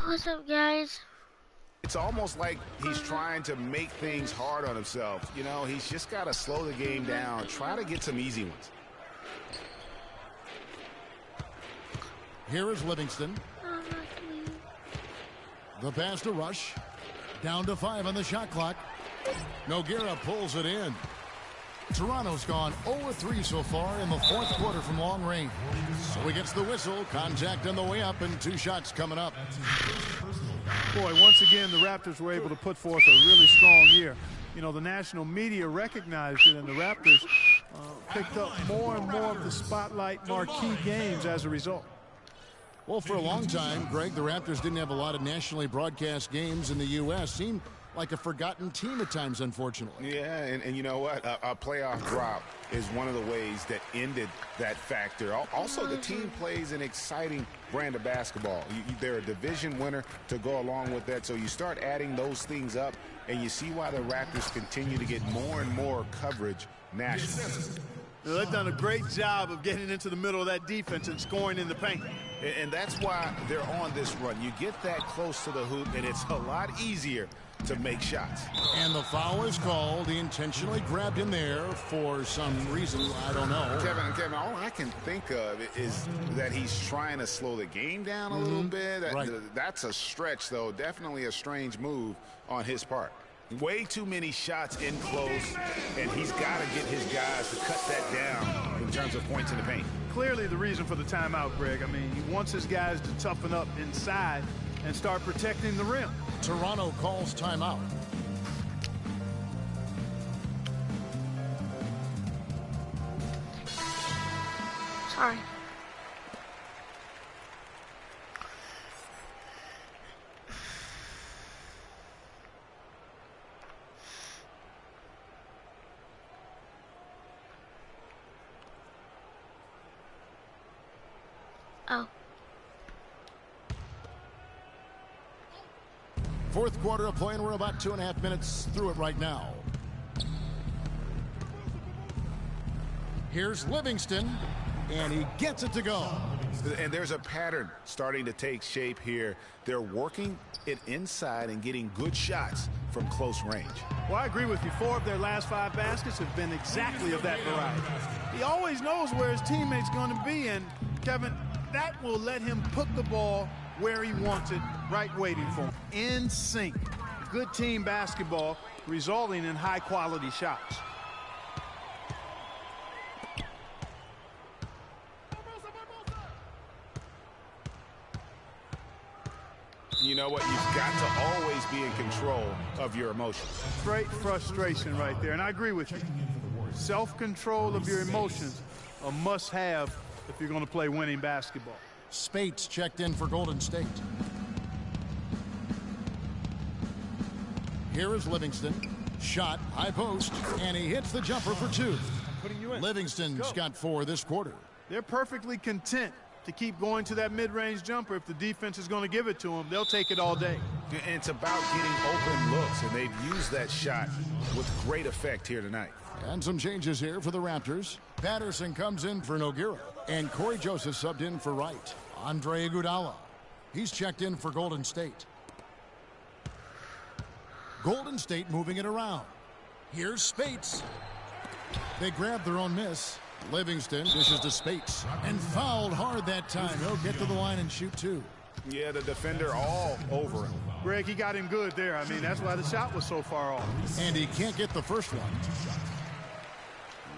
What's up, guys? It's almost like he's trying to make things hard on himself. You know, he's just got to slow the game down, try to get some easy ones. Here is Livingston. The pass to Rush. Down to 5 on the shot clock. Nogueira pulls it in. Toronto's gone 0-3 so far in the fourth quarter from long range. So he gets the whistle. Contact on the way up and 2 shots coming up. Boy, once again, the Raptors were able to put forth a really strong year. You know, the national media recognized it, and the Raptors picked up more and more of the spotlight marquee games as a result. Well, for a long time, Greg, the Raptors didn't have a lot of nationally broadcast games in the U.S. Seemed like a forgotten team at times, unfortunately. Yeah, and you know what? A playoff drop is one of the ways that ended that factor. Also, the team plays an exciting brand of basketball. They're a division winner to go along with that, so you start adding those things up, and you see why the Raptors continue to get more and more coverage nationally. They've done a great job of getting into the middle of that defense and scoring in the paint. And that's why they're on this run. You get that close to the hoop, and it's a lot easier to make shots. And the foul is called. He intentionally grabbed him there for some reason. I don't know. Kevin, all I can think of is that he's trying to slow the game down a little bit. Right. That's a stretch, though. Definitely a strange move on his part. Way too many shots in close, and he's got to get his guys to cut that down in terms of points in the paint. Clearly the reason for the timeout, Greg. I mean, he wants his guys to toughen up inside and start protecting the rim. Toronto calls timeout. Sorry. Oh. Fourth quarter of play, and we're about 2.5 minutes through it right now. Here's Livingston, and he gets it to go. And there's a pattern starting to take shape here. They're working it inside and getting good shots from close range. Well, I agree with you. 4 of their last 5 baskets have been exactly of that variety. He always knows where his teammate's going to be, and Kevin, that will let him put the ball where he wants it, right waiting for him. In sync. Good team basketball resulting in high-quality shots. You know what? You've got to always be in control of your emotions. Straight frustration right there, and I agree with you. Self-control of your emotions, a must-have if you're going to play winning basketball. Spates checked in for Golden State. Here is Livingston. Shot, high post, and he hits the jumper for 2. Livingston's got 4 this quarter. They're perfectly content to keep going to that mid-range jumper. If the defense is going to give it to them, they'll take it all day. And it's about getting open looks, and they've used that shot with great effect here tonight. And some changes here for the Raptors. Patterson comes in for Nogueira, and Corey Joseph subbed in for Wright. Andre Iguodala, he's checked in for Golden State. Golden State moving it around. Here's Spates. They grab their own miss. Livingston dishes to Spates and fouled hard that time. He'll get to the line and shoot 2. Yeah, the defender all over him. Greg, he got him good there. I mean, that's why the shot was so far off. And he can't get the first one.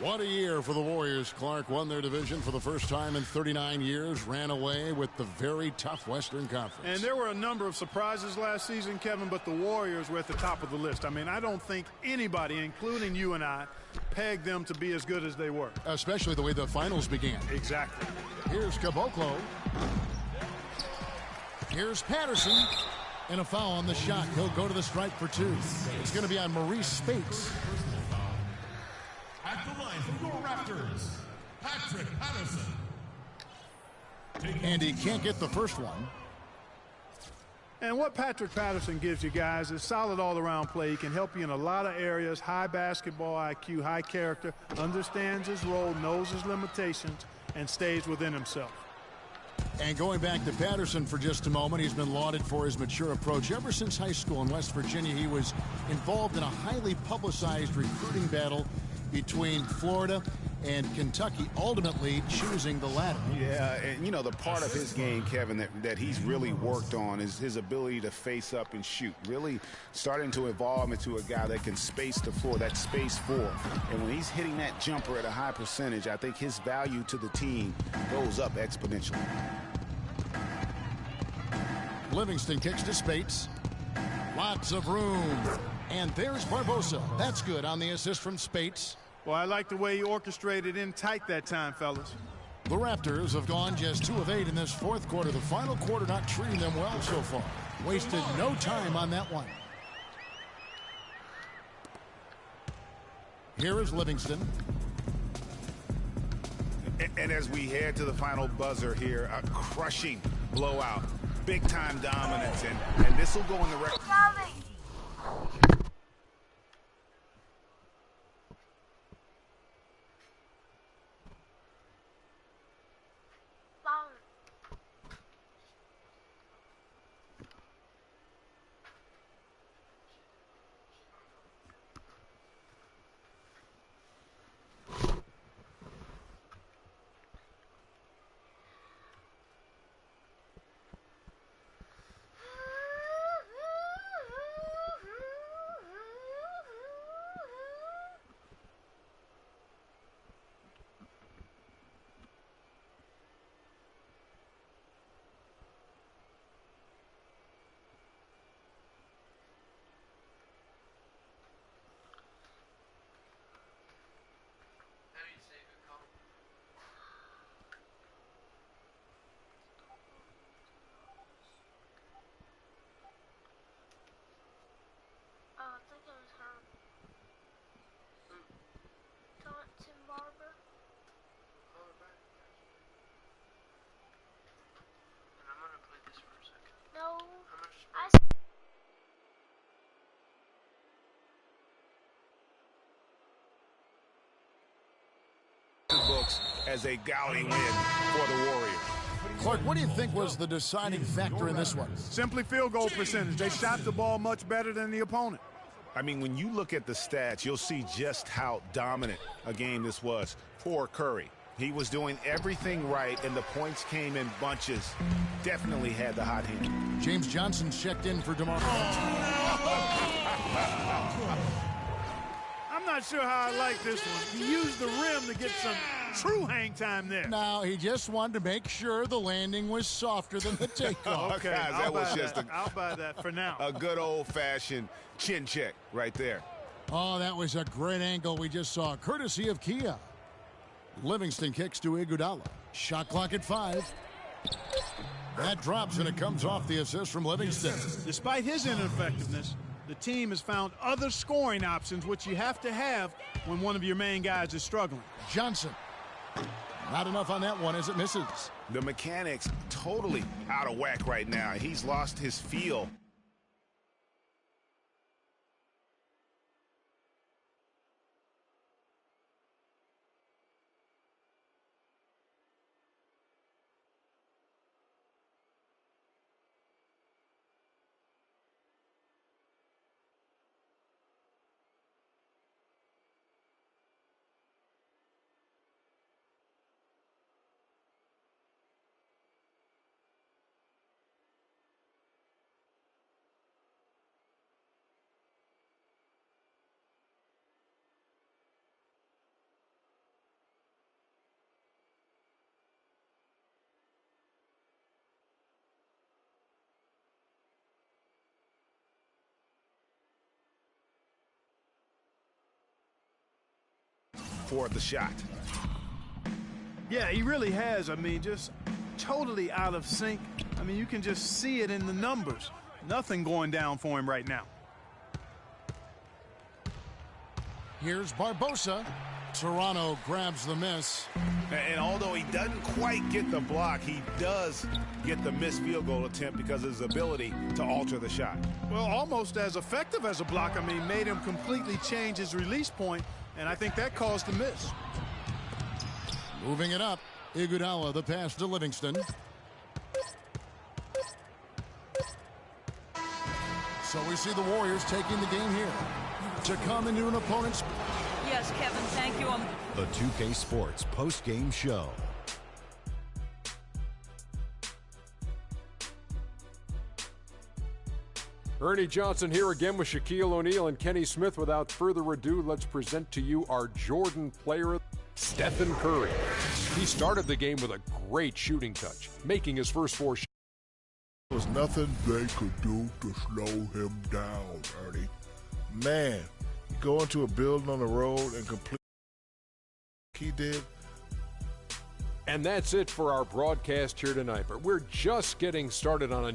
What a year for the Warriors. Clark won their division for the first time in 39 years, ran away with the very tough Western Conference. And there were a number of surprises last season, Kevin, but the Warriors were at the top of the list. I mean, I don't think anybody, including you and I, pegged them to be as good as they were. Especially the way the finals began. Exactly. Here's Caboclo. Here's Patterson. And a foul on the shot. He'll go to the stripe for 2. It's going to be on Maurice Spates. At the line from your Raptors, Patrick Patterson. And he can't get the first one. And what Patrick Patterson gives you guys is solid all-around play. He can help you in a lot of areas. High basketball IQ, high character, understands his role, knows his limitations, and stays within himself. And going back to Patterson for just a moment, he's been lauded for his mature approach. Ever since high school in West Virginia, he was involved in a highly publicized recruiting battle between Florida and Kentucky, ultimately choosing the latter. Yeah, and you know, the part of his game, Kevin, that he's really worked on is his ability to face up and shoot. Really starting to evolve into a guy that can space the floor, that space four. And when he's hitting that jumper at a high percentage, I think his value to the team goes up exponentially. Livingston kicks to Spates. Lots of room. And there's Barbosa. That's good on the assist from Spates. Well, I like the way he orchestrated in tight that time, fellas. The Raptors have gone just 2 of 8 in this fourth quarter. The final quarter not treating them well so far. Wasted no time on that one. Here is Livingston. And as we head to the final buzzer here, a crushing blowout. Big-time dominance, and this will go in the record. Books as a gouty win for the Warriors. Clark, what do you think was the deciding factor in this one? Simply field goal percentage. They shot the ball much better than the opponent. I mean, when you look at the stats, you'll see just how dominant a game this was for Curry. He was doing everything right, and the points came in bunches. Definitely had the hot hand. James Johnson checked in for DeMar. I'm not sure how I like this one. He used the rim to get some true hang time there. Now, he just wanted to make sure the landing was softer than the takeoff. Okay, Guys, that was just I'll buy that for now. A good old-fashioned chin check right there. Oh, that was a great angle we just saw, courtesy of Kia. Livingston kicks to Iguodala. Shot clock at 5. That drops, and it comes off the assist from Livingston. Despite his ineffectiveness, the team has found other scoring options, which you have to have when one of your main guys is struggling. Johnson. Not enough on that one as it misses. The mechanics totally out of whack right now. He's lost his feel. For the shot. Yeah, he really has. I mean, just totally out of sync. I mean, you can just see it in the numbers. Nothing going down for him right now. Here's Barbosa. Toronto grabs the miss. And although he doesn't quite get the block, he does get the missed field goal attempt because of his ability to alter the shot. Well, almost as effective as a block. I mean, made him completely change his release point, and I think that caused the miss. Moving it up. Iguodala, the pass to Livingston. So we see the Warriors taking the game here to come into an opponent's. Yes, Kevin, thank you. The 2K Sports post-game show. Ernie Johnson here again with Shaquille O'Neal and Kenny Smith. Without further ado, let's present to you our Jordan player, Stephen Curry. He started the game with a great shooting touch, making his first 4 shots. There was nothing they could do to slow him down, Ernie. Man, you go into a building on the road and complete he did. And that's it for our broadcast here tonight. But we're just getting started on a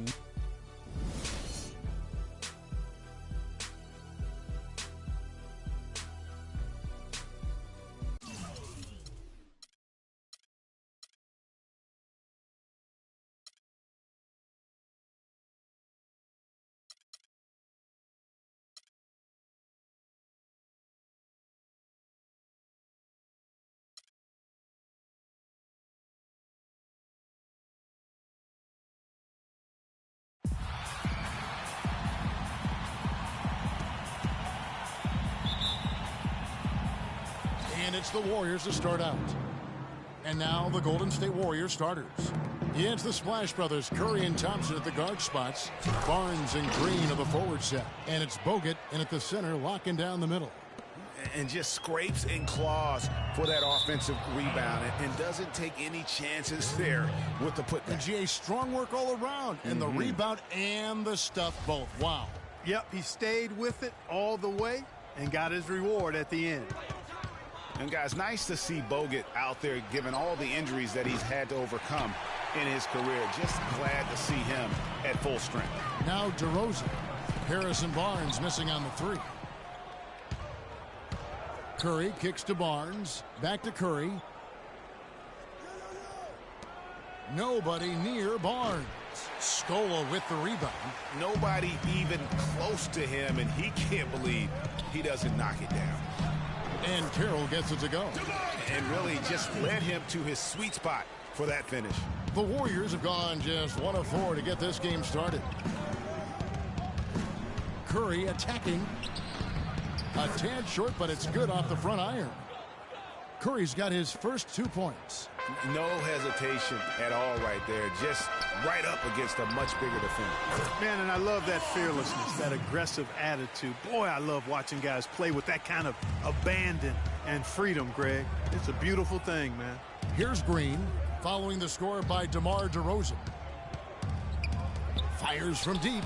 And it's the Warriors to start out. And now the Golden State Warriors starters. It's the Splash Brothers, Curry and Thompson at the guard spots. Barnes and Green of the forward set. And it's Bogut in at the center, locking down the middle. And just scrapes and claws for that offensive rebound and doesn't take any chances there with the putback. And GA, strong work all around. And the rebound and the stuff both. Wow. Yep, he stayed with it all the way and got his reward at the end. And guys, nice to see Bogut out there given all the injuries that he's had to overcome in his career. Just glad to see him at full strength. Now DeRozan. Harrison Barnes missing on the 3. Curry kicks to Barnes. Back to Curry. Nobody near Barnes. Scola with the rebound. Nobody even close to him, and he can't believe he doesn't knock it down. And Carroll gets it to go. And really just led him to his sweet spot for that finish. The Warriors have gone just 1 of 4 to get this game started. Curry attacking. A tad short, but it's good off the front iron. Curry's got his first 2 points. No hesitation at all right there. Just right up against a much bigger defender. Man, and I love that fearlessness, that aggressive attitude. Boy, I love watching guys play with that kind of abandon and freedom, Greg. It's a beautiful thing, man. Here's Green, following the score by DeMar DeRozan. Fires from deep.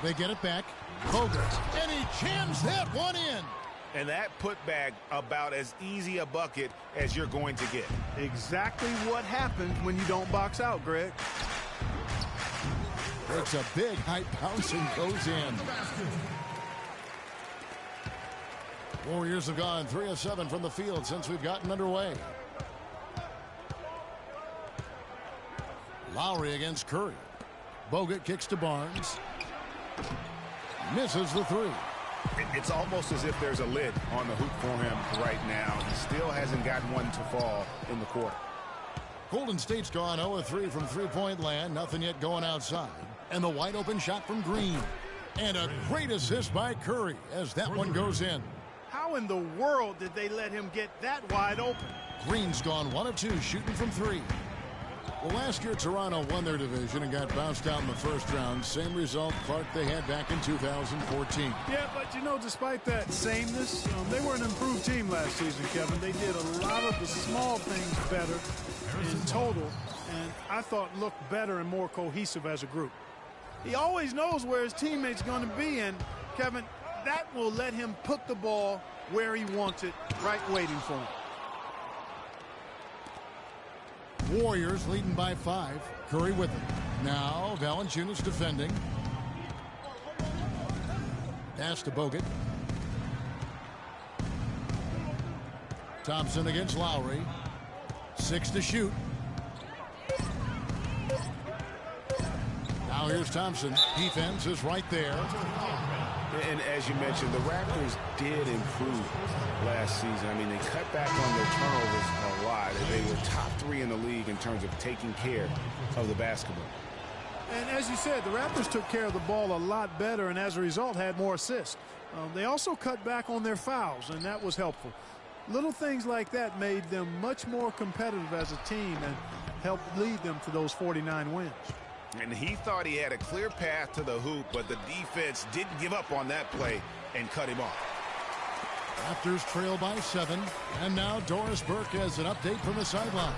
They get it back. Bogut, and he jams that one in. And that putback about as easy a bucket as you're going to get. Exactly what happens when you don't box out, Greg. Takes a big high bounce and goes in. Warriors have gone 3 of 7 from the field since we've gotten underway. Lowry against Curry. Bogut kicks to Barnes. Misses the 3. It's almost as if there's a lid on the hoop for him right now. He still hasn't gotten one to fall in the quarter. Golden State's gone 0 of 3 from three-point land. Nothing yet going outside. And the wide open shot from Green. And a great assist by Curry as that one goes in. How in the world did they let him get that wide open? Green's gone 1 of 2 shooting from 3. Well, last year Toronto won their division and got bounced out in the first round. Same result, Clark, they had back in 2014. Yeah, but you know, despite that sameness, they were an improved team last season, Kevin. They did a lot of the small things better in total, and I thought looked better and more cohesive as a group. He always knows where his teammate's going to be, and Kevin, that will let him put the ball where he wants it, right waiting for him. Warriors leading by 5. Curry with it. Now Valanciunas defending. Pass to Bogut. Thompson against Lowry. 6 to shoot. Now here's Thompson. Defense is right there. And as you mentioned, the Raptors did improve last season. I mean, they cut back on their turnovers a lot. They were top 3 in the league in terms of taking care of the basketball. And as you said, the Raptors took care of the ball a lot better and as a result had more assists. They also cut back on their fouls, and that was helpful. Little things like that made them much more competitive as a team and helped lead them to those 49 wins. And he thought he had a clear path to the hoop, but the defense didn't give up on that play and cut him off. Raptors trail by 7, and now Doris Burke has an update from the sidelines.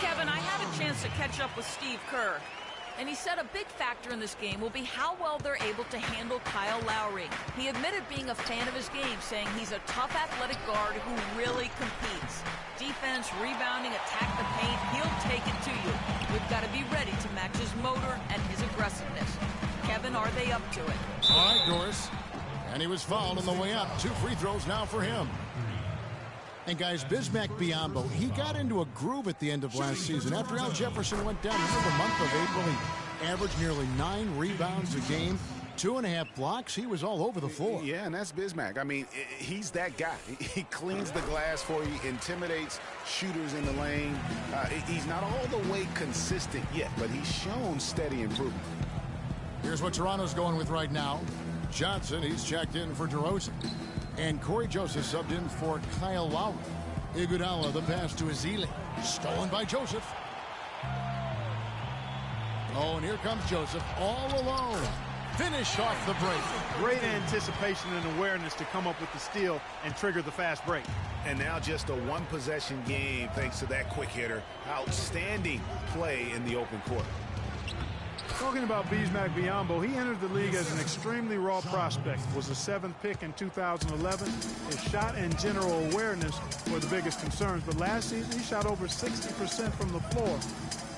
Kevin, I had a chance to catch up with Steve Kerr, and he said a big factor in this game will be how well they're able to handle Kyle Lowry. He admitted being a fan of his game, saying he's a tough athletic guard who really competes. Defense, rebounding, attack the paint, he'll take it to you. We've got to be ready to match his motor and his aggressiveness. Kevin, are they up to it? All right, Doris. And he was fouled on the way up. 2 free throws now for him. And guys, Bismack Biyombo, he got into a groove at the end of last season. After Al Jefferson went down for the month of April, he averaged nearly 9 rebounds a game, 2.5 blocks. He was all over the floor. Yeah, and that's Bismack. I mean, he's that guy. He cleans the glass for you, intimidates shooters in the lane. He's not all the way consistent yet, but he's shown steady improvement. Here's what Toronto's going with right now. Johnson, he's checked in for DeRozan. And Corey Joseph subbed in for Kyle Lowry. Iguodala, the pass to Ezeli. Stolen by Joseph. Oh, and here comes Joseph all alone. Finished off the break. Great anticipation and awareness to come up with the steal and trigger the fast break. And now just a one-possession game thanks to that quick hitter. Outstanding play in the open court. Talking about Bismack Biyombo, he entered the league as an extremely raw prospect. Was a 7th pick in 2011. His shot and general awareness were the biggest concerns. But last season, he shot over 60% from the floor.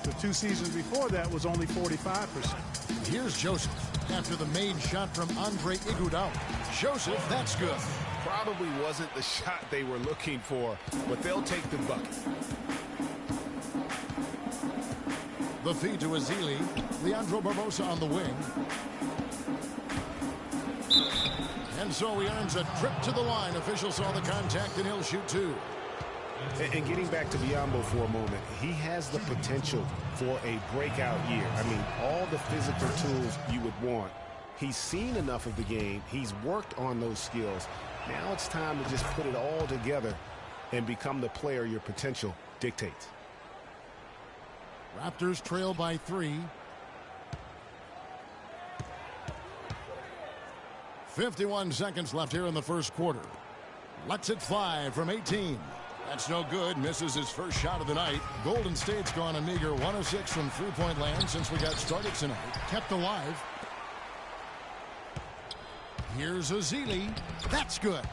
The 2 seasons before that was only 45%. Here's Joseph after the made shot from Andre Iguodala. Joseph, that's good. Probably wasn't the shot they were looking for, but they'll take the bucket. The feed to Ezeli. Leandro Barbosa on the wing. And so he earns a trip to the line. Officials saw the contact, and he'll shoot 2. And getting back to Biyombo for a moment, he has the potential for a breakout year. I mean, all the physical tools you would want. He's seen enough of the game. He's worked on those skills. Now it's time to just put it all together and become the player your potential dictates. Raptors trail by 3. 51 seconds left here in the first quarter. Lets it fly from 18. That's no good. Misses his first shot of the night. Golden State's gone a meager 1 of 6 from three-point land since we got started tonight. Kept alive. Here's Ezeli. That's good.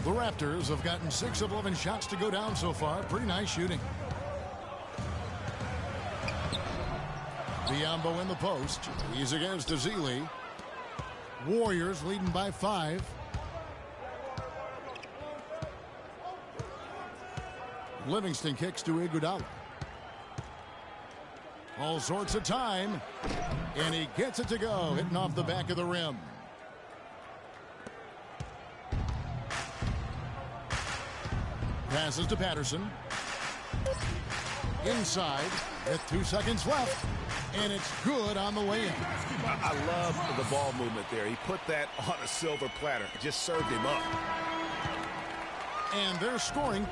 The Raptors have gotten 6 of 11 shots to go down so far. Pretty nice shooting. Biyombo in the post. He's against Ezeli. Warriors leading by 5. Livingston kicks to Iguodala. All sorts of time. And he gets it to go, hitting off the back of the rim. Passes to Patterson. Inside with 2 seconds left. And it's good on the way in. I love the ball movement there. He put that on a silver platter. Just served him up. And they're scoring.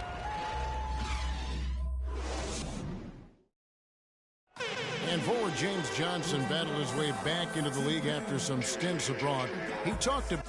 And forward James Johnson battled his way back into the league after some stints abroad. He talked about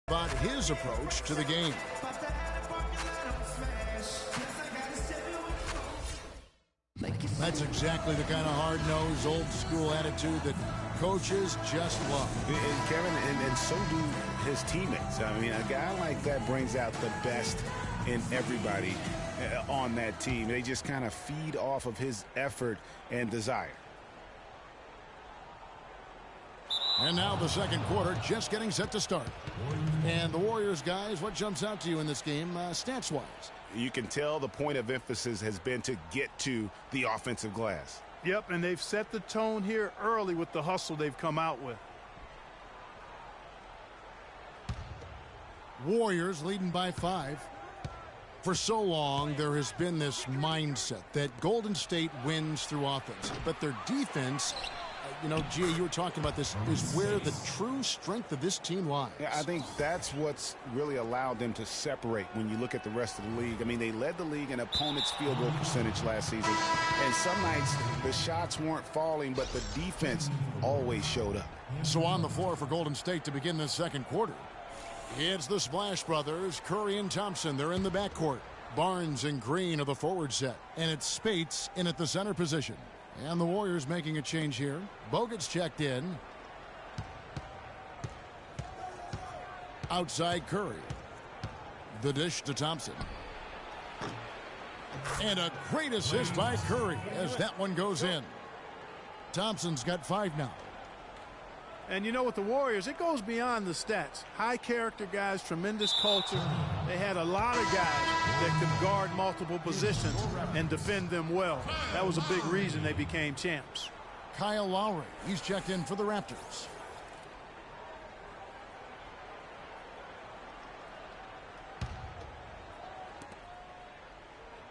about his approach to the game. That's exactly the kind of hard-nosed, old-school attitude that coaches just love. And Kevin, and so do his teammates. I mean, a guy like that brings out the best in everybody on that team. They just kind of feed off of his effort and desire. And now the second quarter just getting set to start. And the Warriors, guys, what jumps out to you in this game stats-wise? You can tell the point of emphasis has been to get to the offensive glass. Yep, and they've set the tone here early with the hustle they've come out with. Warriors leading by 5. For so long, there has been this mindset that Golden State wins through offense, but their defense, you know, Gia, you were talking about this, is where the true strength of this team lies. Yeah, I think that's what's really allowed them to separate when you look at the rest of the league. I mean, they led the league in opponents' field goal percentage last season, and some nights the shots weren't falling, but the defense always showed up. So on the floor for Golden State to begin this second quarter, it's the Splash Brothers, Curry and Thompson. They're in the backcourt. Barnes and Green are the forward set, and it's Spates in at the center position. And the Warriors making a change here. Bogut's checked in. Outside Curry. The dish to Thompson. And a great assist by Curry as that one goes in. Thompson's got 5 now. And you know, with the Warriors, it goes beyond the stats. High character guys, tremendous culture. They had a lot of guys that could guard multiple positions and defend them well. That was a big reason they became champs. Kyle Lowry, he's checked in for the Raptors.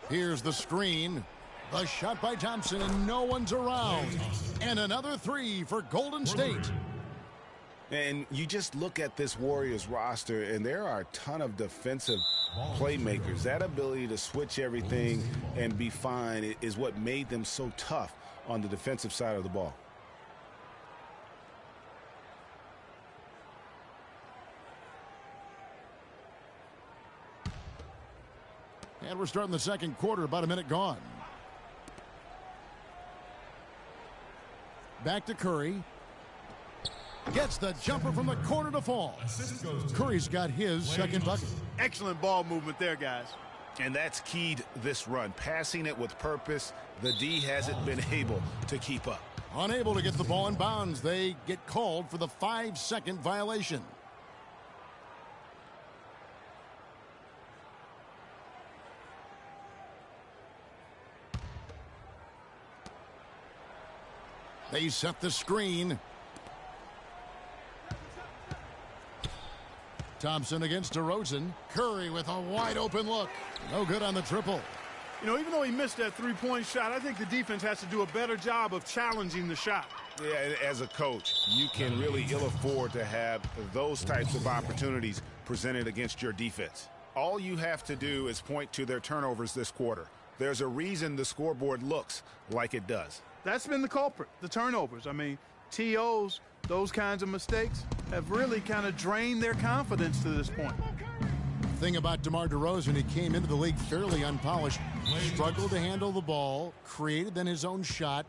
Here's the screen. The shot by Thompson, and no one's around. And another 3 for Golden State. And you just look at this Warriors roster, and there are a ton of defensive playmakers. That ability to switch everything and be fine is what made them so tough on the defensive side of the ball. And we're starting the second quarter, about a minute gone. Back to Curry. Gets the jumper from the corner to fall. Curry's got his second bucket. Excellent ball movement there, guys. And that's keyed this run. Passing it with purpose. The D hasn't been able to keep up. Unable to get the ball in bounds. They get called for the 5-second violation. They set the screen. Thompson against DeRozan. Curry with a wide open look. No good on the triple. You know, even though he missed that three-point shot, I think the defense has to do a better job of challenging the shot. Yeah, as a coach, you can really ill afford to have those types of opportunities presented against your defense. All you have to do is point to their turnovers this quarter. There's a reason the scoreboard looks like it does. That's been the culprit, the turnovers. I mean, TOs, those kinds of mistakes have really kind of drained their confidence to this point. Thing about DeMar DeRozan, he came into the league fairly unpolished, struggled to handle the ball, created then his own shot,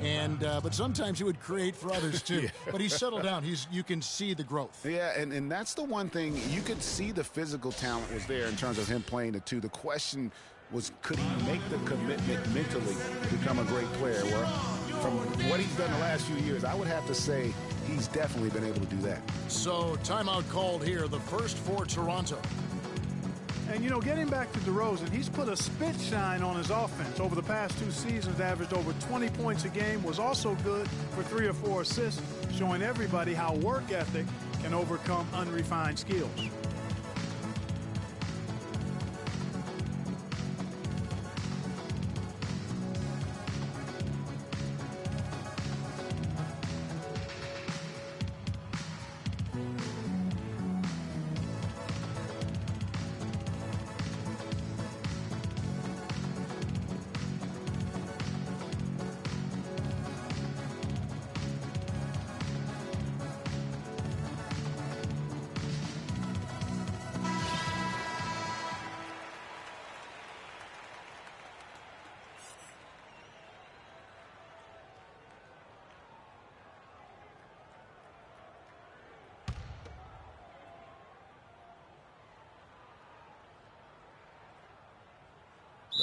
and but sometimes he would create for others too. Yeah. But he's settled down. You can see the growth. Yeah, and that's the one thing. You could see the physical talent was there in terms of him playing the two. The question was, could he make the commitment mentally to become a great player? Well, from what he's done the last few years, I would have to say he's definitely been able to do that. So timeout called here, the first for Toronto. And, you know, getting back to DeRozan, he's put a spit shine on his offense. Over the past 2 seasons, averaged over 20 points a game, was also good for 3 or 4 assists, showing everybody how work ethic can overcome unrefined skills.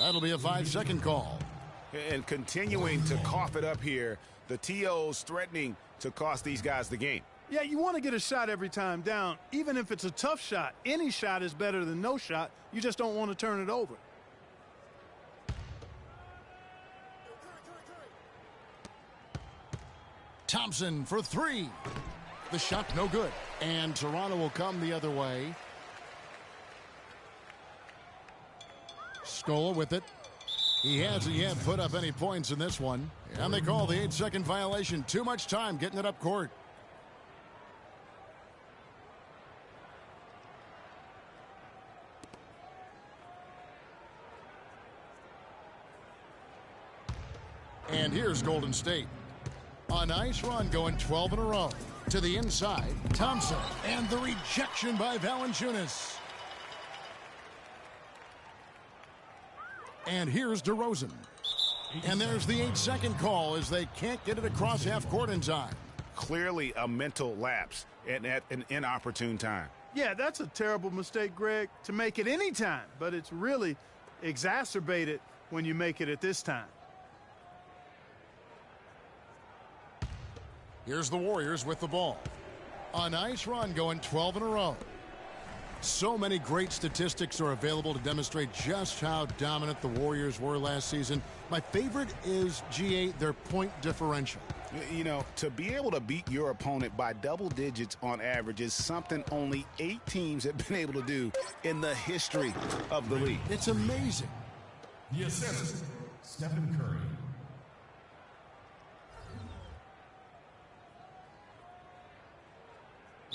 That'll be a 5-second call. And continuing to cough it up here, the TO's threatening to cost these guys the game. Yeah, you want to get a shot every time down, even if it's a tough shot. Any shot is better than no shot. You just don't want to turn it over. Thompson for 3. The shot no good. And Toronto will come the other way. Scola with it. He hasn't yet put up any points in this one. And they call the 8-second violation. Too much time getting it up court. And here's Golden State. A nice run going 12 in a row. To the inside, Thompson. And the rejection by Valanciunas. And here's DeRozan. And there's the 8-second call as they can't get it across half court in time. Clearly a mental lapse and at an inopportune time. Yeah, that's a terrible mistake, Greg, to make it any time. But it's really exacerbated when you make it at this time. Here's the Warriors with the ball. A nice run going 12 in a row. So many great statistics are available to demonstrate just how dominant the Warriors were last season. My favorite is, GA, their point differential. You know, to be able to beat your opponent by double digits on average is something only 8 teams have been able to do in the history of the league. It's amazing. The assist, Stephen Curry.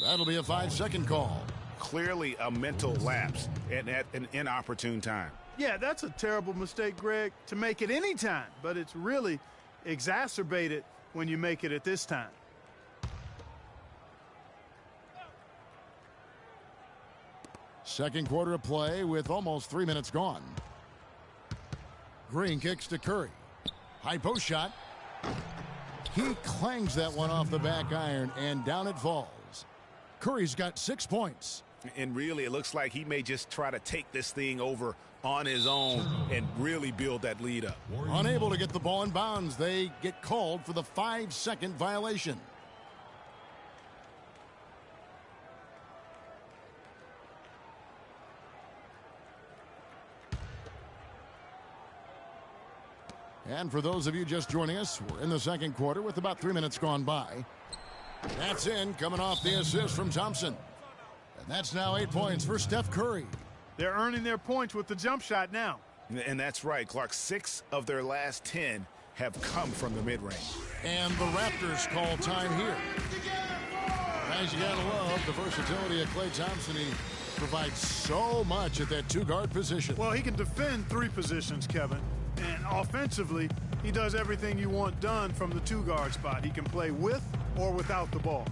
That'll be a 5-second call. Clearly a mental lapse and at an inopportune time. Yeah, that's a terrible mistake, Greg, to make it any time. But it's really exacerbated when you make it at this time. Second quarter of play with almost 3 minutes gone. Green kicks to Curry. High post shot. He clangs that one off the back iron, and down it falls. Curry's got 6 points. And really, it looks like he may just try to take this thing over on his own and really build that lead up. Unable to get the ball in bounds, they get called for the 5-second violation. And for those of you just joining us, we're in the second quarter with about 3 minutes gone by. That's in, coming off the assist from Thompson. And that's now 8 points for Steph Curry. They're earning their points with the jump shot now. And that's right, Clark. 6 of their last 10 have come from the mid-range. And the Raptors call time here. Guys, you gotta love the versatility of Klay Thompson. He provides so much at that 2-guard position. Well, he can defend 3 positions, Kevin. And offensively, he does everything you want done from the 2-guard spot. He can play with or without the ball.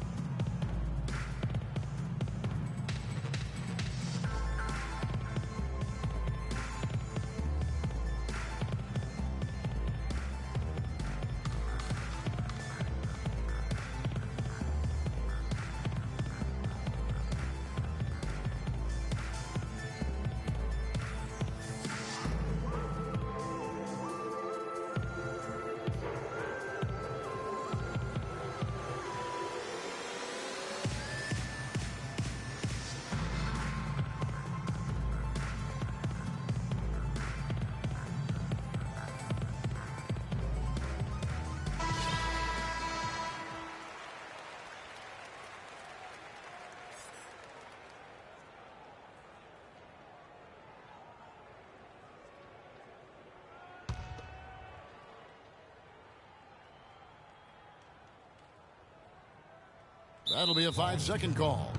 That'll be a 5-second call.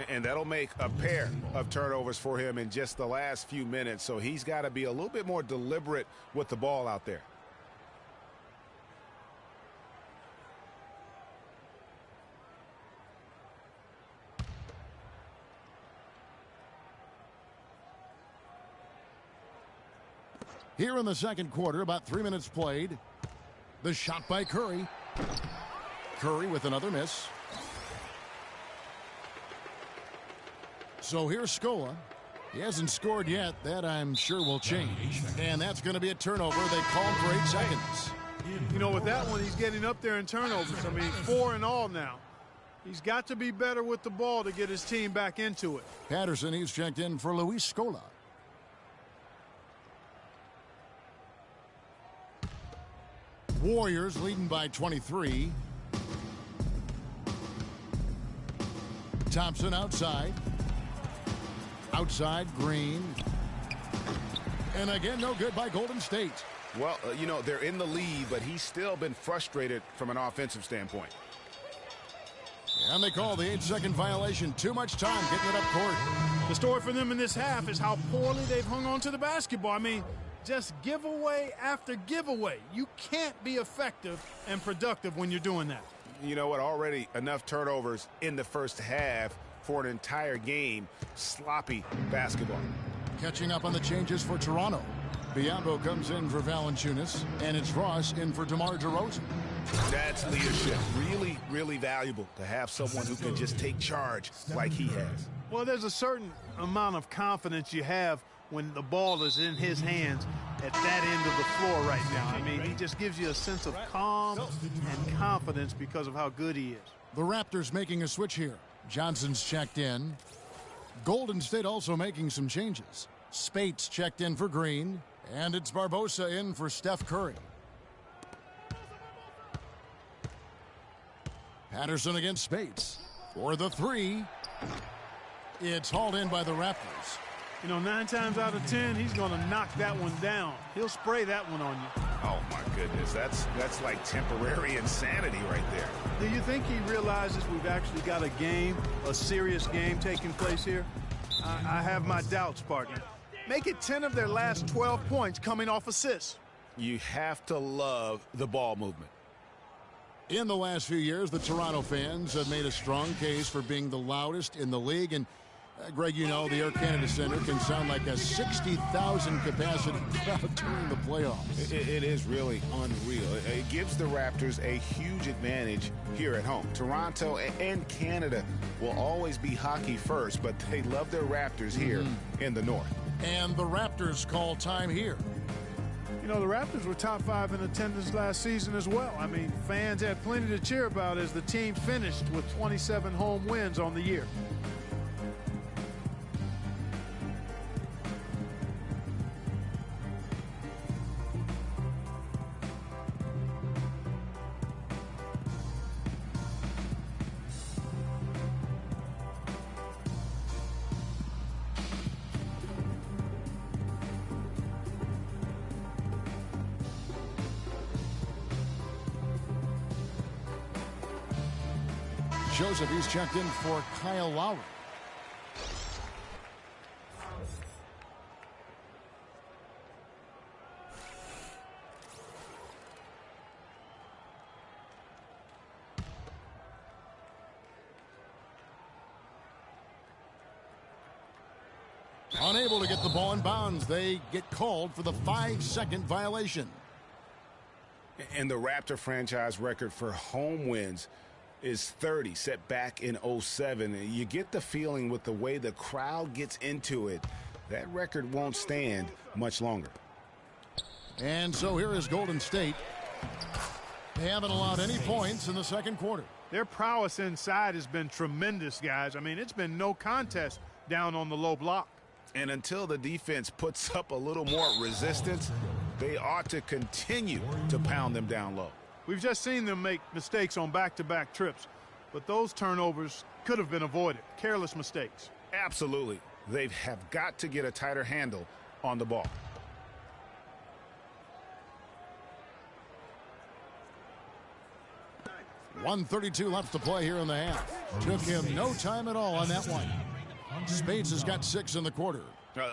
And that'll make a pair of turnovers for him in just the last few minutes. So he's got to be a little bit more deliberate with the ball out there. Here in the second quarter, about 3 minutes played. The shot by Curry. Curry with another miss. So here's Scola. He hasn't scored yet. That, I'm sure, will change. And that's going to be a turnover. They called for 8 seconds. You know, with that one, he's getting up there in turnovers. I mean, 4 in all now. He's got to be better with the ball to get his team back into it. Patterson, he's checked in for Luis Scola. Warriors leading by 23. Thompson outside. Outside, Green. And again, no good by Golden State. Well, you know, they're in the lead, but he's still been frustrated from an offensive standpoint. And they call the 8-second violation. Too much time getting it up court. The story for them in this half is how poorly they've hung on to the basketball. I mean, just giveaway after giveaway. You can't be effective and productive when you're doing that. You know what? Already enough turnovers in the first half for an entire game. Sloppy basketball. Catching up on the changes for Toronto. Biombo comes in for Valanciunas, and it's Ross in for DeMar DeRozan. That's leadership. Really, really valuable to have someone who can just take charge like he has. Well, there's a certain amount of confidence you have when the ball is in his hands at that end of the floor right now. I mean, he just gives you a sense of calm and confidence because of how good he is. The Raptors making a switch here. Johnson's checked in. Golden State also making some changes. Spates checked in for Green, and it's Barbosa in for Steph Curry. Patterson against Spates for the 3. It's hauled in by the Raptors. You know, 9 times out of 10, he's going to knock that one down. He'll spray that one on you. Oh, my goodness. That's like temporary insanity right there. Do you think he realizes we've actually got a game, a serious game taking place here? I have my doubts, partner. Make it 10 of their last 12 points coming off assists. You have to love the ball movement. In the last few years, the Toronto fans have made a strong case for being the loudest in the league. And, Greg, you know, the Air Canada Center can sound like a 60,000 capacity crowd during the playoffs. It is really unreal. It gives the Raptors a huge advantage here at home. Toronto and Canada will always be hockey first, but they love their Raptors here in the North. And the Raptors call time here. You know, the Raptors were top 5 in attendance last season as well. I mean, fans had plenty to cheer about as the team finished with 27 home wins on the year. Joseph, he's checked in for Kyle Lowry. Unable to get the ball in bounds. They get called for the 5-second violation. And the Raptor franchise record for home wins is 30, set back in 07. You get the feeling with the way the crowd gets into it, that record won't stand much longer. And so here is Golden State. They haven't allowed any points in the second quarter. Their prowess inside has been tremendous, guys. I mean, it's been no contest down on the low block. And until the defense puts up a little more resistance, they ought to continue to pound them down low. We've just seen them make mistakes on back-to-back trips, but those turnovers could have been avoided. Careless mistakes. Absolutely. They have got to get a tighter handle on the ball. .132 left to play here in the half. Took him no time at all on that one. Spates has got 6 in the quarter.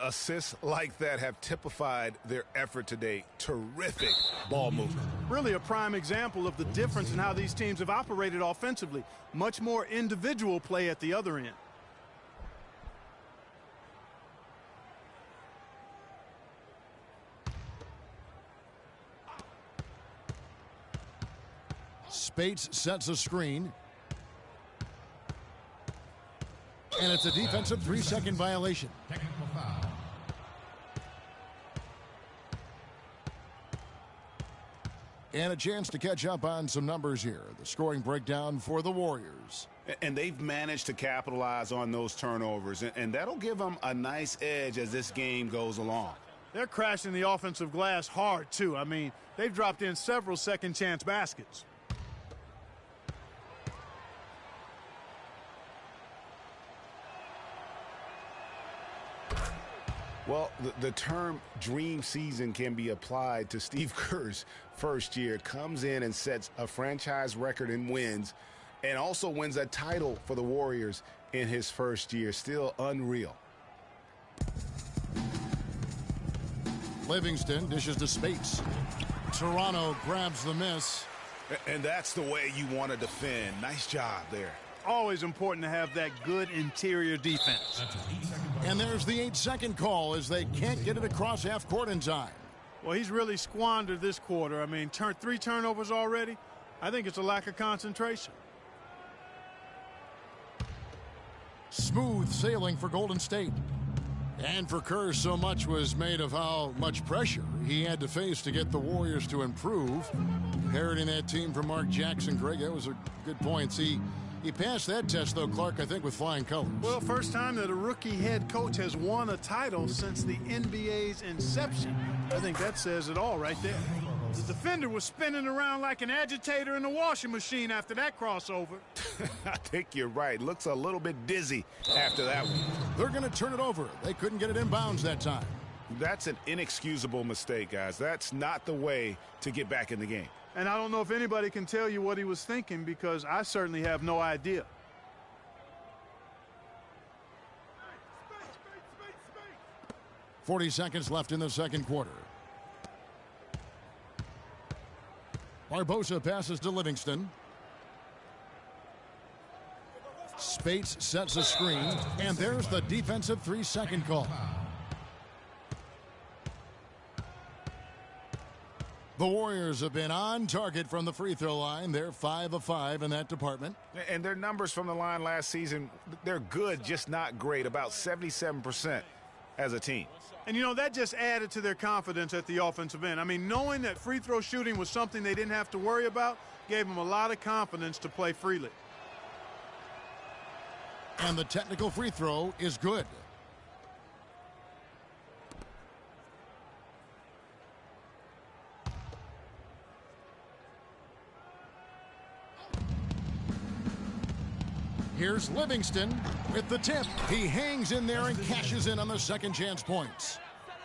Assists like that have typified their effort today. Terrific ball movement. Really a prime example of the difference in how these teams have operated offensively. Much more individual play at the other end. Spates sets a screen. And it's a defensive 3-second violation. Technical foul. And a chance to catch up on some numbers here. The scoring breakdown for the Warriors. And they've managed to capitalize on those turnovers, and that'll give them a nice edge as this game goes along. They're crashing the offensive glass hard, too. I mean, they've dropped in several second-chance baskets. Well, the term dream season can be applied to Steve Kerr's first year. Comes in and sets a franchise record in wins and also wins a title for the Warriors in his first year. Still unreal. Livingston dishes to Spates. Toronto grabs the miss. And that's the way you want to defend. Nice job there. Always important to have that good interior defense. And there's the 8-second call as they can't get it across half court in time. Well, he's really squandered this quarter. I mean, 3 turnovers already. I think it's a lack of concentration. Smooth sailing for Golden State. And for Kerr, so much was made of how much pressure he had to face to get the Warriors to improve. Inheriting that team from Mark Jackson, Greg, that was a good point. See, he passed that test, though, Clark, I think, with flying colors. Well, first time that a rookie head coach has won a title since the NBA's inception. I think that says it all right there. The defender was spinning around like an agitator in the washing machine after that crossover. I think you're right. Looks a little bit dizzy after that one. They're going to turn it over. They couldn't get it inbounds that time. That's an inexcusable mistake, guys. That's not the way to get back in the game. And I don't know if anybody can tell you what he was thinking, because I certainly have no idea. .40 seconds left in the second quarter. Barbosa passes to Livingston. Spates sets a screen, and there's the defensive 3-second call. The Warriors have been on target from the free throw line. They're 5 of 5 in that department. And their numbers from the line last season, they're good, just not great, about 77% as a team. And, you know, that just added to their confidence at the offensive end. I mean, knowing that free throw shooting was something they didn't have to worry about gave them a lot of confidence to play freely. And the technical free throw is good. Here's Livingston with the tip. He hangs in there and cashes in on the second chance points.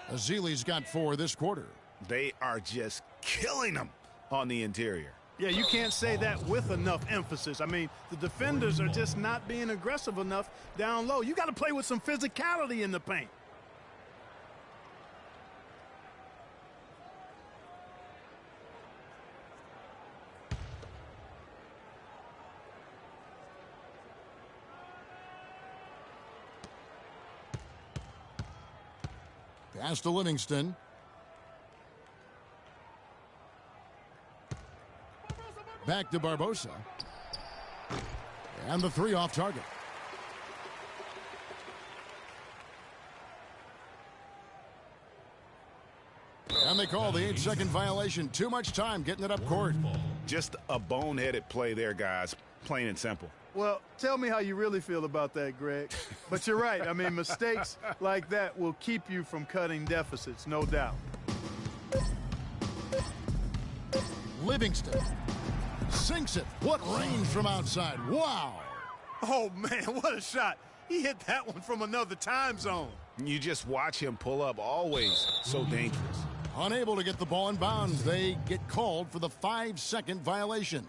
Ezeli's got 4 this quarter. They are just killing them on the interior. Yeah, you can't say that with enough emphasis. I mean, the defenders are just not being aggressive enough down low. You got to play with some physicality in the paint. Pass to Livingston. Back to Barbosa. And the 3 off target. And they call the 8-second violation. Too much time getting it up court. Just a boneheaded play there, guys. Plain and simple. Well, tell me how you really feel about that, Greg. But you're right. I mean, mistakes like that will keep you from cutting deficits, no doubt. Livingston sinks it. What range from outside. Wow. Oh, man, what a shot. He hit that one from another time zone. You just watch him pull up, always so dangerous. Unable to get the ball in bounds. They get called for the 5-second violation.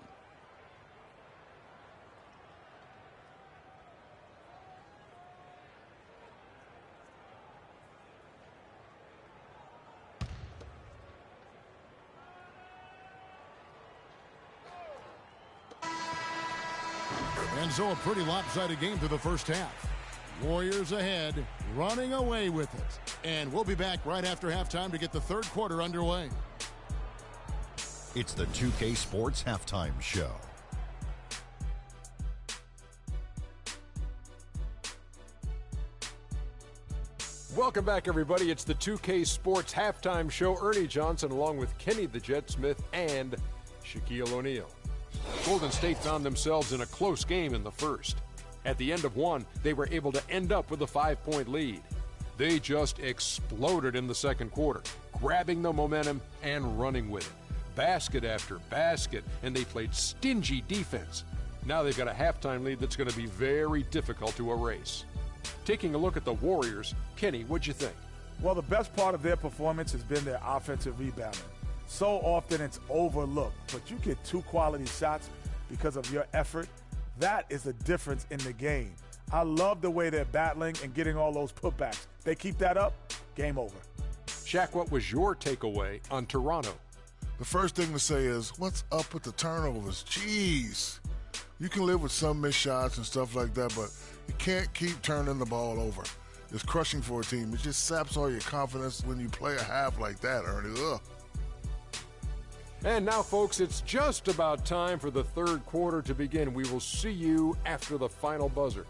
And so a pretty lopsided game through the first half. Warriors ahead, running away with it. And we'll be back right after halftime to get the third quarter underway. It's the 2K Sports Halftime Show. Welcome back, everybody. It's the 2K Sports Halftime Show. Ernie Johnson along with Kenny the Jet Smith and Shaquille O'Neal. Golden State found themselves in a close game in the first. At the end of one, they were able to end up with a 5-point lead. They just exploded in the second quarter, grabbing the momentum and running with it. Basket after basket, and they played stingy defense. Now they've got a halftime lead that's going to be very difficult to erase. Taking a look at the Warriors, Kenny, what'd you think? Well, the best part of their performance has been their offensive rebounding. So often it's overlooked, but you get 2 quality shots because of your effort. That is the difference in the game. I love the way they're battling and getting all those putbacks. They keep that up, game over. Shaq, what was your takeaway on Toronto? The first thing to say is, what's up with the turnovers? Jeez. You can live with some missed shots and stuff like that, but you can't keep turning the ball over. It's crushing for a team. It just saps all your confidence when you play a half like that, Ernie. Ugh. And now, folks, it's just about time for the third quarter to begin. We will see you after the final buzzer.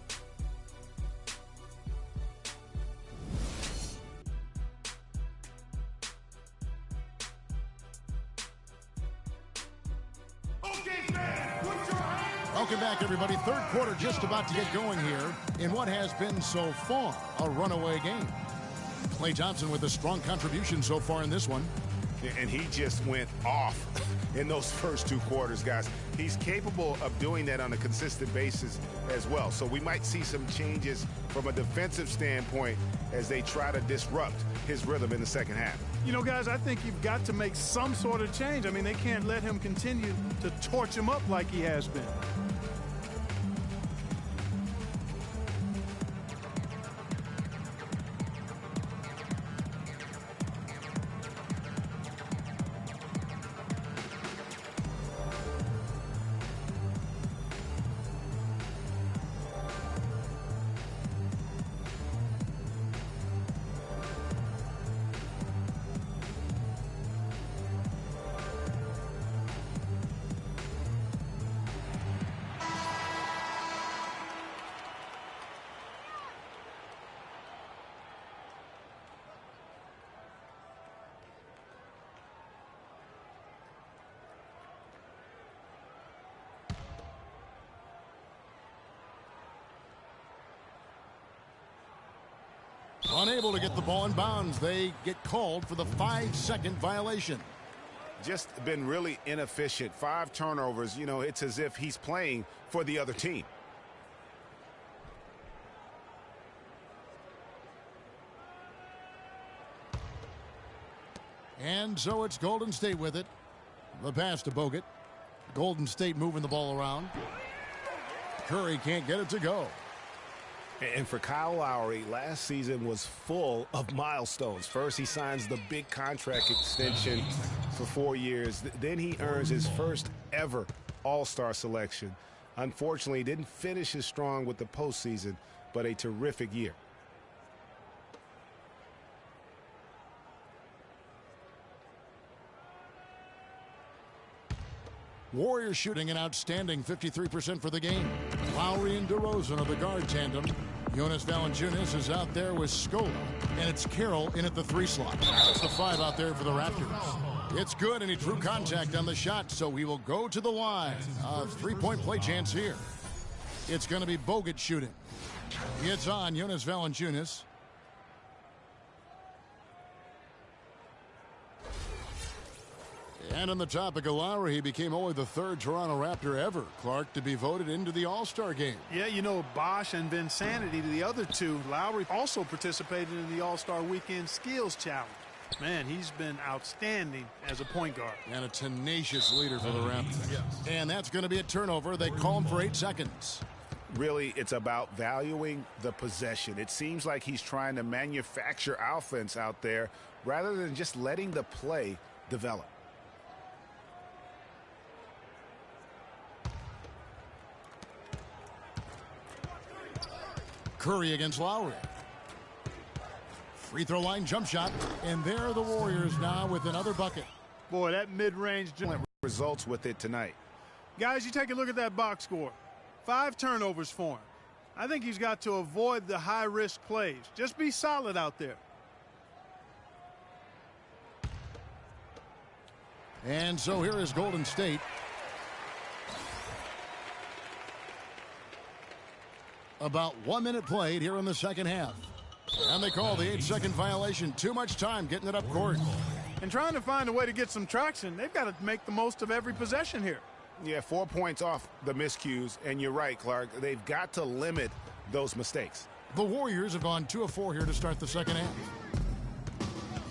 Welcome back, everybody. Third quarter just about to get going here in what has been so far a runaway game. Klay Thompson with a strong contribution so far in this one. And he just went off in those first 2 quarters, guys. He's capable of doing that on a consistent basis as well. So we might see some changes from a defensive standpoint as they try to disrupt his rhythm in the second half. You know, guys, I think you've got to make some sort of change. I mean, they can't let him continue to torch him up like he has been. Unable to get the ball in bounds. They get called for the 5-second violation. Just been really inefficient. 5 turnovers. You know, it's as if he's playing for the other team. And so it's Golden State with it. The pass to Bogut. Golden State moving the ball around. Curry can't get it to go. And for Kyle Lowry, last season was full of milestones. First, he signs the big contract extension for 4 years. Then he earns his first ever All-Star selection. Unfortunately, he didn't finish as strong with the postseason, but a terrific year. Warriors shooting an outstanding 53% for the game. Lowry and DeRozan are the guard tandem. Jonas Valanciunas is out there with Scola, and it's Carroll in at the 3 slot. That's the 5 out there for the Raptors. It's good, and he drew contact on the shot, so he will go to the line. A 3-point play chance here. It's going to be Bogut shooting. It's on Jonas Valanciunas. And on the topic of Lowry, he became only the 3rd Toronto Raptor ever, Clark, to be voted into the All-Star game. Yeah, you know, Bosh and Vinsanity to the other 2. Lowry also participated in the All-Star Weekend Skills Challenge. Man, he's been outstanding as a point guard. And a tenacious leader for the Raptors. Yes. And that's going to be a turnover. They call him for 8 seconds. Really, it's about valuing the possession. It seems like he's trying to manufacture offense out there rather than just letting the play develop. Curry against Lowry. Free throw line jump shot. And there are the Warriors now with another bucket. Boy, that mid-range results with it tonight. Guys, you take a look at that box score. 5 turnovers for him. I think he's got to avoid the high-risk plays. Just be solid out there. And so here is Golden State. About 1 minute played here in the second half. And they call the 8-second violation. Too much time getting it up court. And trying to find a way to get some traction, they've got to make the most of every possession here. Yeah, 4 points off the miscues, and you're right, Clark. They've got to limit those mistakes. The Warriors have gone 2 of 4 here to start the second half.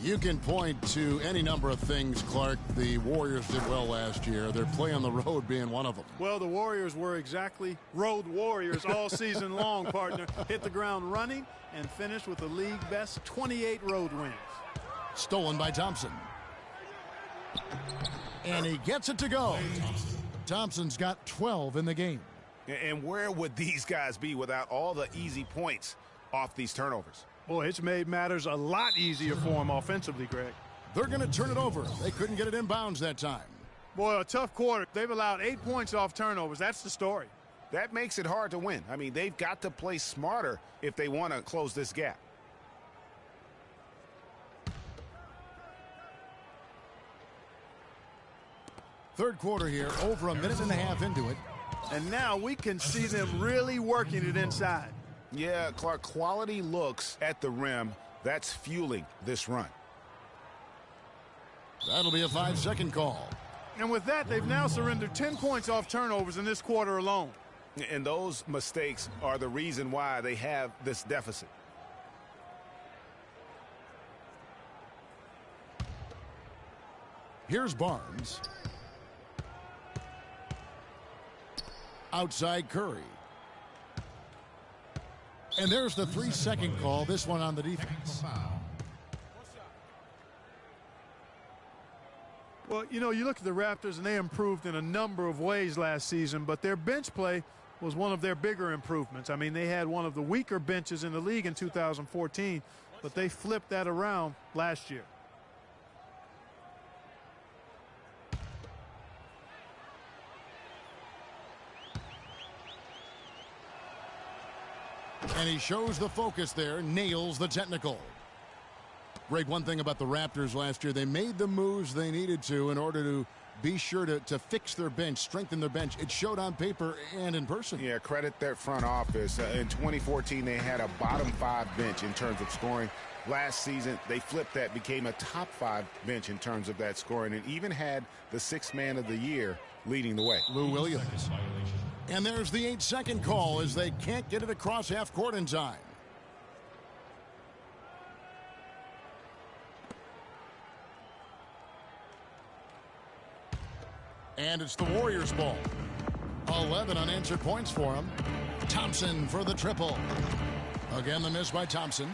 You can point to any number of things, Clark. The Warriors did well last year. Their play on the road being one of them. Well, the Warriors were exactly road warriors all season long, partner. Hit the ground running and finished with the league best 28 road wins. Stolen by Thompson. And he gets it to go. Thompson's got 12 in the game. And where would these guys be without all the easy points off these turnovers? Boy, it's made matters a lot easier for them offensively, Greg. They're going to turn it over. They couldn't get it inbounds that time. Boy, a tough quarter. They've allowed 8 points off turnovers. That's the story. That makes it hard to win. I mean, they've got to play smarter if they want to close this gap. Third quarter here, over a minute and a half into it. And now we can see them really working it inside. Yeah, Clark, quality looks at the rim. That's fueling this run. That'll be a 5-second call. And with that, they've now surrendered 10 points off turnovers in this quarter alone. And those mistakes are the reason why they have this deficit. Here's Barnes. Outside Curry. And there's the 3-second call, this one on the defense. Well, you know, you look at the Raptors, and they improved in a number of ways last season, but their bench play was one of their bigger improvements. I mean, they had one of the weaker benches in the league in 2014, but they flipped that around last year. And he shows the focus there, nails the technical. Greg, one thing about the Raptors last year, they made the moves they needed to in order to be sure to fix their bench, strengthen their bench. It showed on paper and in person. Yeah, credit their front office. In 2014, they had a bottom 5 bench in terms of scoring. Last season, they flipped that, became a top 5 bench in terms of that scoring, and even had the 6th man of the year leading the way. Lou Williams. And there's the 8-second call as they can't get it across half court in time. And it's the Warriors' ball. 11 unanswered points for him. Thompson for the triple. Again, the miss by Thompson.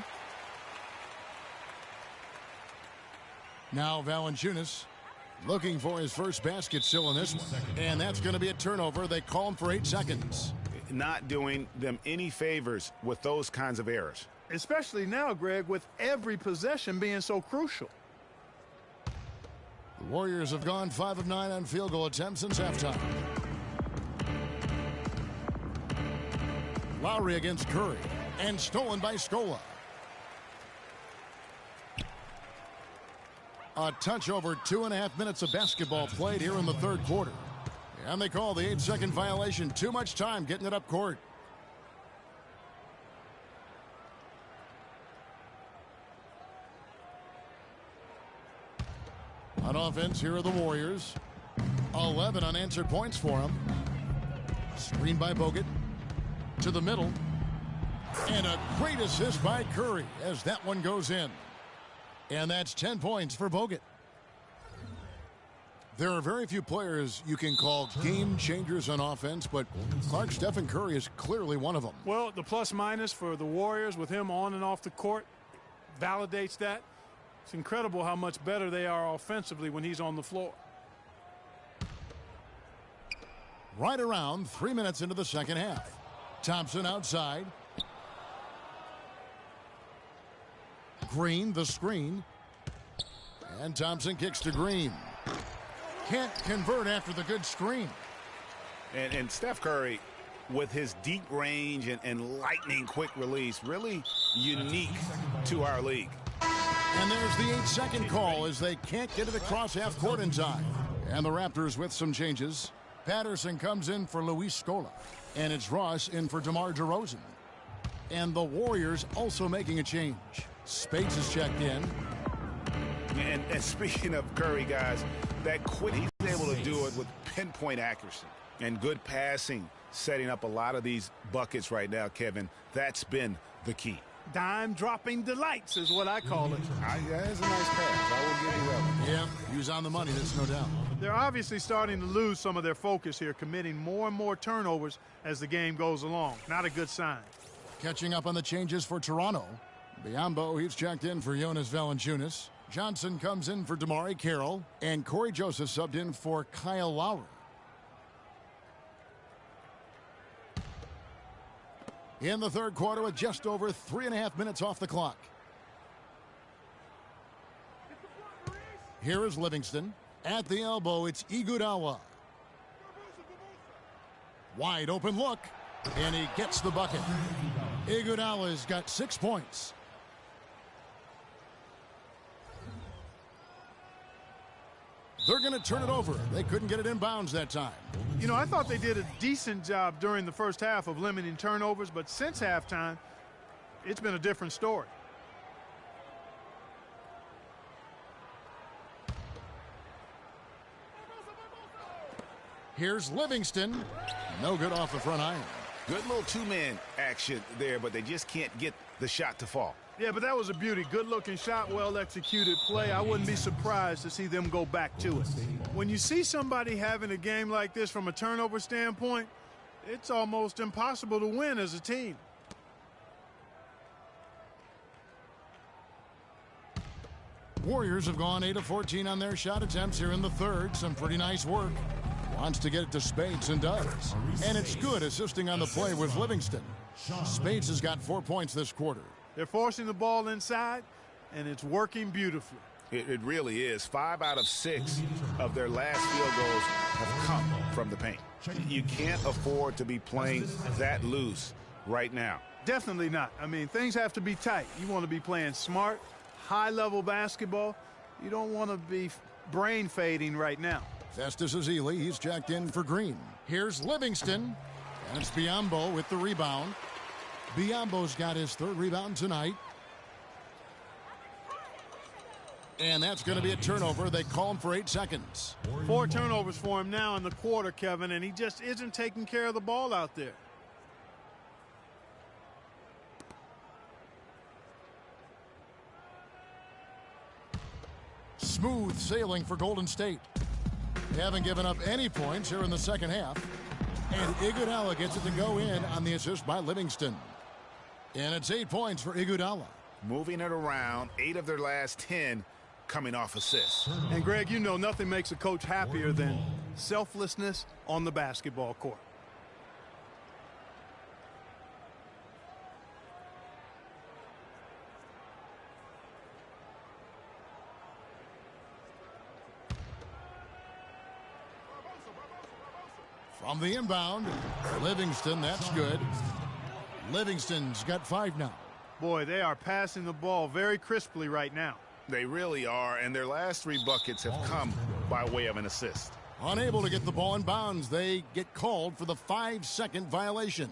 Now Valanciunas looking for his first basket still in this one. And that's going to be a turnover. They call him for 8 seconds. Not doing them any favors with those kinds of errors. Especially now, Greg, with every possession being so crucial. The Warriors have gone 5 of 9 on field goal attempts since halftime. Lowry against Curry. And stolen by Scola. A touch over 2.5 minutes of basketball played here in the third quarter. And they call the 8-second violation. Too much time getting it up court. On offense, here are the Warriors. 11 unanswered points for them. Screen by Bogut. To the middle. And a great assist by Curry as that one goes in. And that's 10 points for Bogut. There are very few players you can call game changers on offense, but Clark, Stephen Curry is clearly one of them. Well, the plus-minus for the Warriors with him on and off the court validates that. It's incredible how much better they are offensively when he's on the floor. Right around 3 minutes into the second half. Thompson outside. Green, the screen. And Thompson kicks to Green. Can't convert after the good screen. And Steph Curry with his deep range and lightning quick release. Really unique to our league. And there's the 8-second call as they can't get it across half court in time. And the Raptors with some changes. Patterson comes in for Luis Scola. And it's Ross in for DeMar DeRozan. And the Warriors also making a change. Speights is checked in. And speaking of Curry, guys, that quick, he's able to do it with pinpoint accuracy and good passing, setting up a lot of these buckets right now, Kevin. That's been the key. Dime-dropping delights is what I call it. That's a nice pass. I will give you that one. Yeah, he was on the money, that's no doubt. They're obviously starting to lose some of their focus here, committing more and more turnovers as the game goes along. Not a good sign. Catching up on the changes for Toronto. Biyombo, he's checked in for Jonas Valanciunas. Johnson comes in for DeMarre Carroll. And Corey Joseph subbed in for Kyle Lowry. In the third quarter with just over 3.5 minutes off the clock. Here is Livingston. At the elbow, it's Iguodala. Wide open look. And he gets the bucket. Iguodala's got 6 points. They're going to turn it over. They couldn't get it in bounds that time. You know, I thought they did a decent job during the first half of limiting turnovers, but since halftime, it's been a different story. Here's Livingston. No good off the front iron. Good little two-man action there, but they just can't get the shot to fall. Yeah, but that was a beauty. Good-looking shot, well-executed play. I wouldn't be surprised to see them go back to it. When you see somebody having a game like this from a turnover standpoint, it's almost impossible to win as a team. Warriors have gone 8 of 14 on their shot attempts here in the third. Some pretty nice work. Wants to get it to Speights and does. And it's good assisting on the play with Livingston. Speights has got 4 points this quarter. They're forcing the ball inside, and it's working beautifully. It really is. 5 out of 6 of their last field goals have come from the paint. You can't afford to be playing that loose right now. Definitely not. I mean, things have to be tight. You want to be playing smart, high-level basketball. You don't want to be brain fading right now. Festus Ezeli, he's checked in for Green. Here's Livingston, and it's Biyombo with the rebound. Biyombo's got his third rebound tonight. And that's going to be a turnover. They call him for 8 seconds. 4 turnovers for him now in the quarter, Kevin, and he just isn't taking care of the ball out there. Smooth sailing for Golden State. They haven't given up any points here in the second half. And Iguodala gets it to go in on the assist by Livingston. And it's 8 points for Iguodala. Moving it around, 8 of their last 10 coming off assists. And Greg, you know nothing makes a coach happier than selflessness on the basketball court. From the inbound, Livingston, that's good. Livingston's got 5 now. Boy, they are passing the ball very crisply right now. They really are, and their last 3 buckets have come by way of an assist. Unable to get the ball in bounds, they get called for the 5-second violation.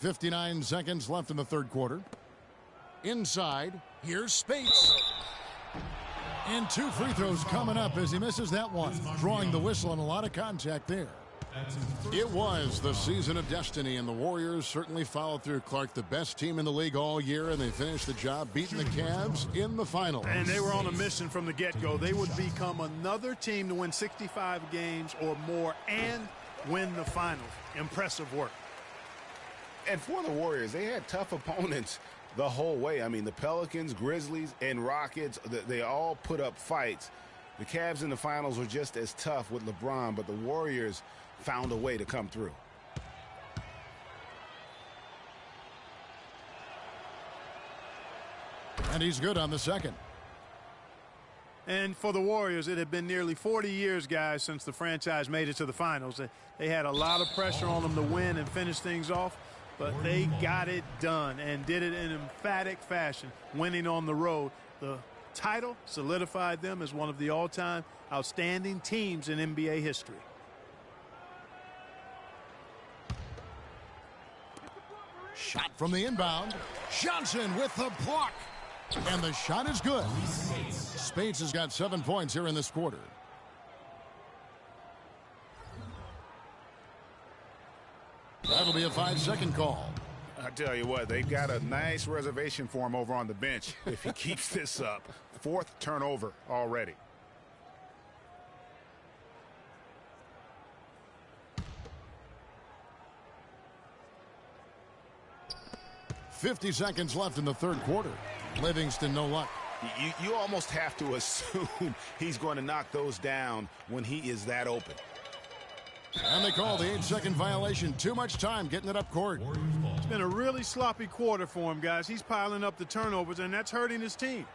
.59 seconds left in the third quarter. Inside, here's Speights. And 2 free throws coming up as he misses that one. Drawing the whistle and a lot of contact there. It was the season of destiny, and the Warriors certainly followed through, Clark. The best team in the league all year, and they finished the job beating the Cavs in the finals. And they were on a mission from the get-go. They would become another team to win 65 games or more and win the finals. Impressive work. And for the Warriors, they had tough opponents the whole way. I mean, the Pelicans, Grizzlies, and Rockets, they all put up fights. The Cavs in the finals were just as tough with LeBron, but the Warriors found a way to come through. And he's good on the second. And for the Warriors, it had been nearly 40 years, guys, since the franchise made it to the finals. They had a lot of pressure on them to win and finish things off, but they got it done and did it in emphatic fashion, winning on the road. The title solidified them as one of the all-time outstanding teams in NBA history. Shot from the inbound. Johnson with the block. And the shot is good. Speights has got 7 points here in this quarter. That'll be a 5-second call. I tell you what, they've got a nice reservation for him over on the bench if he keeps this up. 4th turnover already. .50 seconds left in the third quarter. Livingston, no luck. You almost have to assume he's going to knock those down when he is that open. And they call the 8-second violation. Too much time getting it up court. It's been a really sloppy quarter for him, guys. He's piling up the turnovers, and that's hurting his team.